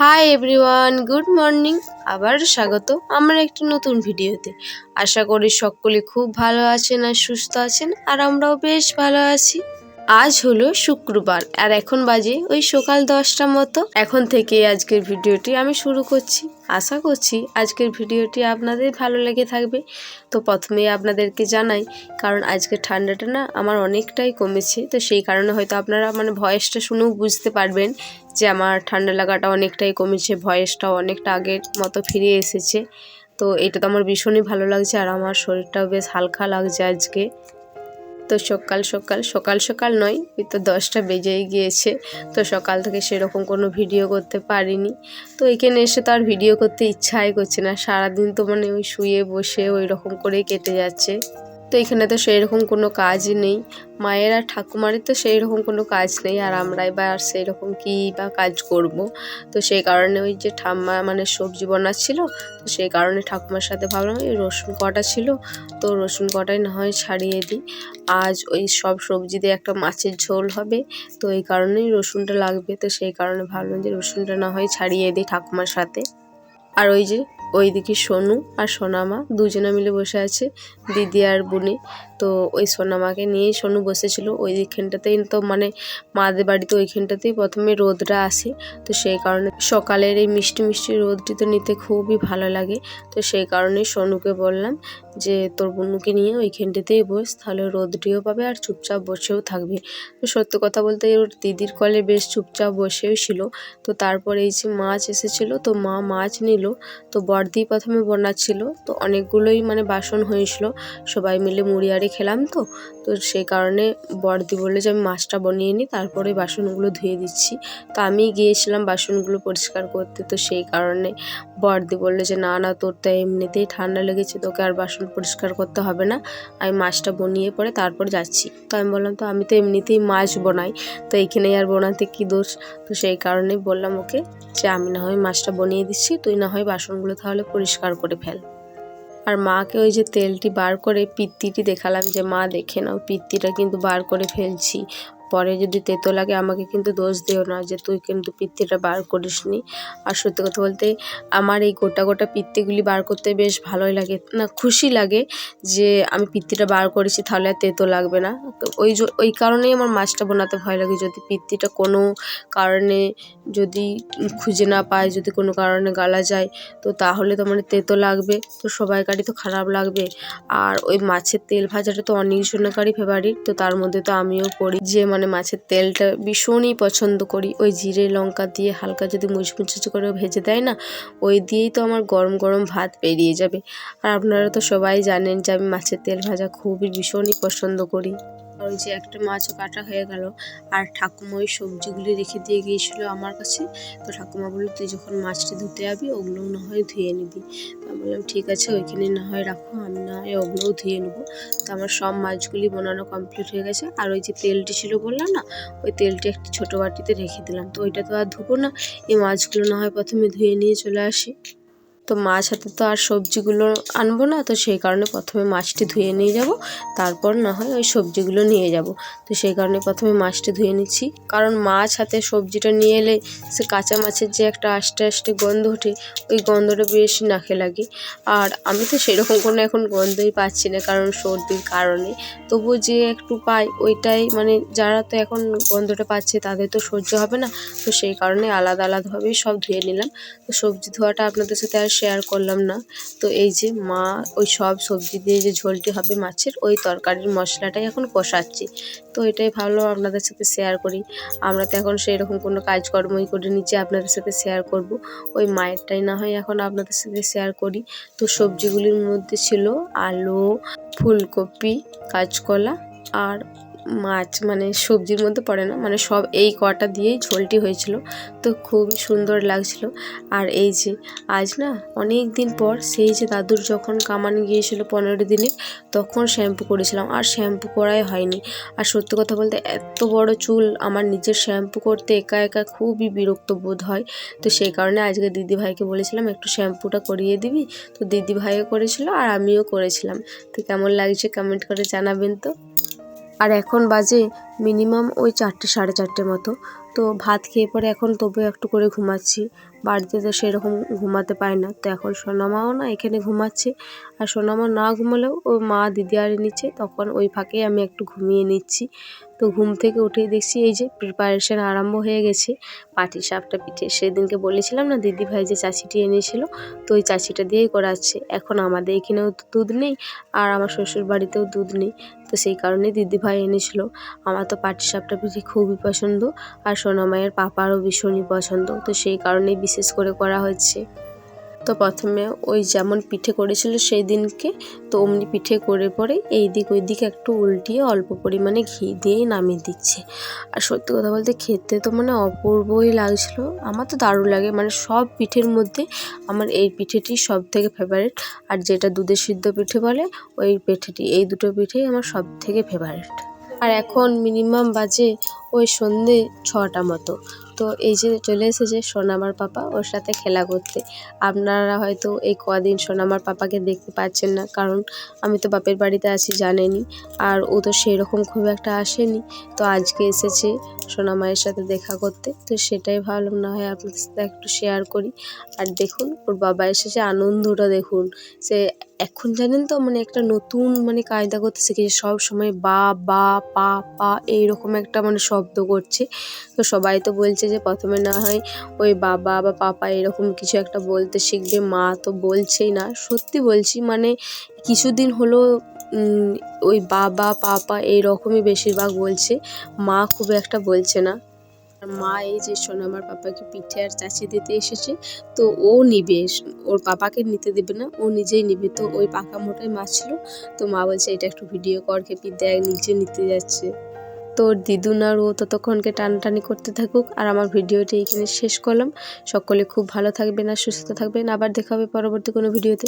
Hi everyone, good morning. আবার স্বাগত আমার একটি নতুন ভিডিওতে। আশা করি সকলে খুব ভালো আছেন আর সুস্থ আছেন, আর আমরাও বেশ ভালো আছি। আজ হলো শুক্রবার আর এখন বাজে ওই সকাল 10টার মতো। এখন থেকে আজকের ভিডিওটি আমি শুরু করছি। আশা করছি আজকের ভিডিওটি আপনাদের ভালো লেগে থাকবে। তো প্রথমেই আপনাদেরকে জানাই, কারণ আজকে ঠান্ডাটা না আমার অনেকটাই কমেছে, তো সেই কারণে হয়তো আপনারা ভয়েসটা শুনেও বুঝতে পারবেন যে আমার ঠান্ডা লাগাটা অনেকটাই কমেছে, ভয়েসটাও অনেকটা আগের মতো ফিরে এসেছে। তো এটা তো আমার ভীষণই ভালো লাগছে, আর আমার শরীরটাও বেশ হালকা লাগছে আজকে। তো সকাল সকাল নয়, ওই তো 10টা বেজেই গিয়েছে। তো সকাল থেকে সেরকম কোনো ভিডিও করতে পারিনি। তো এখানে এসে তো আর ভিডিও করতে ইচ্ছাই করছে না। সারাদিন তো ওই শুয়ে বসে ওই রকম করেই কেটে যাচ্ছে। তো এখানে তো সেই রকম কোনো কাজ নেই, মায়ের আর ঠাকুমারের তো সেই রকম কোনো কাজ নেই, আর আমরাই বা আর সেই রকম কী বা কাজ করব। তো সেই কারণে ওই যে ঠাম্মা সবজি বানাচ্ছিল, তো সেই কারণে ঠাকুমার সাথে ভাবলাম এই রসুন কটা ছিল, তো রসুন কটাই না হয় ছাড়িয়ে দিই। আজ ওই সব সবজি দিয়ে একটা মাছের ঝোল হবে, তো এই কারণেই রসুনটা লাগবে। তো সেই কারণে ভাবলাম যে রসুনটা না হয় ছাড়িয়ে দিই ঠাকুমার সাথে। আর ওই যে ওইদিকে সোনু আর সোনামা দুজনে মিলে বসে আছে, দিদি আর বুনি। তো ওই সোনামাকে নিয়েই সোনু বসেছিল ওই দিকখানটাতেই। তো মাদের বাড়িতে ওইখানটাতেই প্রথমে রোদটা আসে, তো সেই কারণে সকালের এই মিষ্টি মিষ্টি রোদটি তো নিতে খুবই ভালো লাগে। তো সেই কারণে সোনুকে বললাম যে তোর বুনুকে নিয়ে ওইখানটাতেই বস, তাহলে রোদটিও পাবে আর চুপচাপ বসেও থাকবে। তো সত্য কথা বলতে ওর দিদির কলে বেশ চুপচাপ বসেও ছিল। তো তারপর এই যে মাছ এসেছিলো, তো মা মাছ নিল। তো বড়দি প্রথমে বানাচ্ছিল, তো অনেকগুলোই বাসন হয়েছিল, সবাই মিলে মুড়ি আরে খেলাম। তো তো সেই কারণে বড়দি বললো যে আমি মাছটা বানিয়ে নিই, তারপরে বাসনগুলো ধুয়ে দিচ্ছি। তো আমি গিয়েছিলাম বাসনগুলো পরিষ্কার করতে। তো সেই কারণে বড়দি বললো যে না না, তোর তো এমনিতেই ঠান্ডা লেগেছে, তোকে আর বাসন পরিষ্কার করতে হবে না, আমি মাছটা বানিয়ে পরে তারপর যাচ্ছি। তো আমি বললাম তো আমি তো এমনিতেই মাছ বানাই, তো এইখানে আর বানাতে কী দোষ। তো সেই কারণেই বললাম ওকে যে আমি না হয় মাছটা বানিয়ে দিচ্ছি, তুই না হয় বাসনগুলো তাহলে পরিষ্কার করে ফেল। আর মাকে ওই যে তেলটি বার করে পিত্তিটি দেখালাম যে মা দেখে নাও, পিত্তিটা কিন্তু বার করে ফেলছি, পরে যদি তেতো লাগে আমাকে কিন্তু দোষ দিও না যে তুই কিন্তু পিত্তিটা বার করিসনি। আর সত্যি কথা বলতে আমার এই গোটা গোটা পিত্তিগুলি বার করতে বেশ ভালোই লাগে, না খুশি লাগে যে আমি পিত্তিটা বার করেছি, তাহলে আর তেতো লাগবে না। ওই কারণেই আমার মাছটা বানাতে ভয় লাগে, যদি পিত্তিটা কোনো কারণে যদি খুঁজে না পায়, যদি কোনো কারণে গালা যায়, তো তাহলে তো তেতো লাগবে, তো সবাইকারই তো খারাপ লাগবে। আর ওই মাছের তেল ভাজাটা তো অনেকজনকারই ফেভারিট, তো তার মধ্যে তো আমিও পড়ি যে মাছের তেলটা ভীষণই পছন্দ করি। ওই জিরে লঙ্কা দিয়ে হালকা যদি মুচমুচে করে ভেজে দেয় না, ওই দিয়েই তো আমার গরম গরম ভাত বেরিয়ে যাবে। আর আপনারা তো সবাই জানেন যে আমি মাছের তেল ভাজা খুবই ভীষণই পছন্দ করি। ওই যে একটা মাছও কাটা হয়ে গেল, আর ঠাকুমা ওই সবজিগুলি রেখে দিয়ে গিয়েছিলো আমার কাছে। তো ঠাকুমা বললো তুই যখন মাছটি ধুতে যাবি ওগুলো না হয় ধুয়ে নিবি। তো আমি বললাম ঠিক আছে, ওইখানে না হয় রাখো, আমি না হয় ওগুলোও ধুয়ে নেবো। তো আমার সব মাছগুলি বানানো কমপ্লিট হয়ে গেছে। আর ওই যে তেলটি ছিল বললাম না, ওই তেলটি একটি ছোটো বাটিতে রেখে দিলাম। তো ওইটা তো আর ধুবো না, এই মাছগুলো না হয় প্রথমে ধুয়ে নিয়ে চলে আসি। তো মাছ হাতে তো আর সবজিগুলো আনবো না, তো সেই কারণে প্রথমে মাছটি ধুয়ে নিয়ে যাব, তারপর না হয় ওই সবজিগুলো নিয়ে যাব। তো সেই কারণে প্রথমে মাছটি ধুয়ে নিচ্ছি, কারণ মাছ হাতে সবজিটা নিয়ে এলে সে কাঁচা মাছের যে একটা আস্তে আস্তে গন্ধ ওঠে, ওই গন্ধটা বেশি নাকে লাগে। আর আমি তো সেরকম কোনো এখন গন্ধই পাচ্ছি না, কারণ সর্দির কারণে। তবুও যে একটু পাই ওইটাই, যারা তো এখন গন্ধটা পাচ্ছে তাদের তো সহ্য হবে না। তো সেই কারণে আলাদা আলাদাভাবেই সব ধুয়ে নিলাম। তো সবজি ধোয়াটা আপনাদের সাথে আর শেয়ার করলাম না। তো এই যে মা ওই সব সবজি দিয়ে যে ঝোলটি হবে মাছের, ওই তরকারির মশলাটাই এখন কষাচ্ছি। তো এটাই ভাবলাম আপনাদের সাথে শেয়ার করি। আমরা তো এখন সেই রকম কোনো কাজকর্মই করে নিচ্ছি আপনাদের সাথে শেয়ার করব, ওই মায়েরটাই না হয় এখন আপনাদের সাথে শেয়ার করি। তো সবজিগুলির মধ্যে ছিল আলু, ফুলকপি, কাঁচকলা আর মাছ, সবজির মধ্যে পড়ে না, সব এই কটা দিয়েই ঝোলটি হয়েছিল। তো খুবই সুন্দর লাগছিল। আর এই যে আজ না অনেক দিন পর সেই যে দাদুর যখন কামান গিয়েছিল 15 দিনের, তখন শ্যাম্পু করেছিলাম, আর শ্যাম্পু করাই হয়নি। আর সত্যি কথা বলতে এত বড় চুল আমার নিজের শ্যাম্পু করতে একা একা খুবই বিরক্ত বোধ হয়। তো সেই কারণে আজকে দিদিভাইকে বলেছিলাম একটু শ্যাম্পুটা করিয়ে দিবি। তো দিদিভাইও করেছিল আর আমিও করেছিলাম। তো কেমন লাগছে কমেন্ট করে জানাবেন তো। আর এখন বাজে মিনিমাম ওই 4টে সাড়ে 4টে মতো। তো ভাত খেয়ে পরে এখন তবু একটু করে ঘুমাচ্ছি। বাড়িতে তো সেরকম ঘুমাতে পারি না, তো এখন সোনামাও না এখানে ঘুমাচ্ছে। আর সোনামা না ঘুমালেও ওর মা দিদি আরে নিচে, তখন ওই ফাঁকেই আমি একটু ঘুমিয়ে নিচ্ছি। তো ঘুম থেকে উঠেই দেখছি এই যে প্রিপারেশন আরম্ভ হয়ে গেছে পাটিসাপটা পিঠে। সেদিনকে বলেছিলাম না দিদি ভাই যে চাচিটি এনেছিল, তো ওই চাচিটা দিয়েই করাচ্ছে। এখন আমাদের এখানেও তো দুধ নেই, আর আমার শ্বশুর বাড়িতেও দুধ নেই, তো সেই কারণে দিদি ভাই এনেছিল। আমার তো পাটিসাপটা পিঠে খুবই পছন্দ, আর সোনামায়ের পাপারও ভীষণই পছন্দ, তো সেই কারণেই বিশেষ করে করা হচ্ছে। তো প্রথমে ওই যেমন পিঠে করেছিল সেই দিনকে, তো অমনি পিঠে করে পরে এই দিক ওই দিক একটু উল্টিয়ে অল্প পরিমাণে ঘি দিয়েই নামিয়ে দিচ্ছে। আর সত্যি কথা বলতে খেতে তো মানে অপূর্বই লাগছিল। আমার তো দারুণ লাগে, মানে সব পিঠের মধ্যে আমার এই পিঠেটি সব থেকে ফেভারিট। আর যেটা দুধের সিদ্ধ পিঠে বলে ওই পিঠেটি, এই দুটো পিঠেই আমার সব থেকে ফেভারিট। আর এখন মিনিমাম বাজে ওই সন্ধে 6টা মতো। তো এই যে চলে এসেছে সোনামার পাপা ওর সাথে খেলা করতে। আপনারা হয়তো এই কদিন সোনামার পাপাকে দেখতে পাচ্ছেন না, কারণ আমি তো বাপের বাড়িতে আছি জানেনই, আর ও তো সেরকম খুব একটা আসেনি। তো আজকে এসেছে সোনামায়ের সাথে দেখা করতে, তো সেটাই ভাবলাম না হয় আপনাদের সাথে একটু শেয়ার করি। আর দেখুন ওর বাবা এসেছে, আনন্দটা দেখুন। সে এখন জানেন তো মানে একটা নতুন মানে কায়দা করতে শিখেছে, সব সময় বা বা পা পা এইরকম একটা মানে শব্দ করছে। তো সবাই তো বলছে যে প্রথমে না হয় ওই বাবা বা পাপা এরকম কিছু একটা বলতে শিখবে, মা তো বলছেই না। সত্যি বলছি, মানে কিছুদিন হলো ওই বাবা পাপা এইরকমই বেশিরভাগ বলছে, মা খুব একটা বলছে না। মা এই যে সোনামার পাপাকে পিঠে আর চাচি দিতে এসেছে, তো ও নিবে, ওর পাপাকে নিতে দেবে না, ও নিজেই নিবে। তো ওই পাকা মোটাই মাছ ছিল, তো মা বলছে এটা একটু ভিডিও কর, খেপি দেখ নিজে নিতে যাচ্ছে। তো ওর দিদুন আর ও ততক্ষণকে টানাটানি করতে থাকুক, আর আমার ভিডিওটি এখানে শেষ করলাম। সকলে খুব ভালো থাকবেন আর সুস্থ থাকবেন, আবার দেখা হবে পরবর্তী কোনো ভিডিওতে।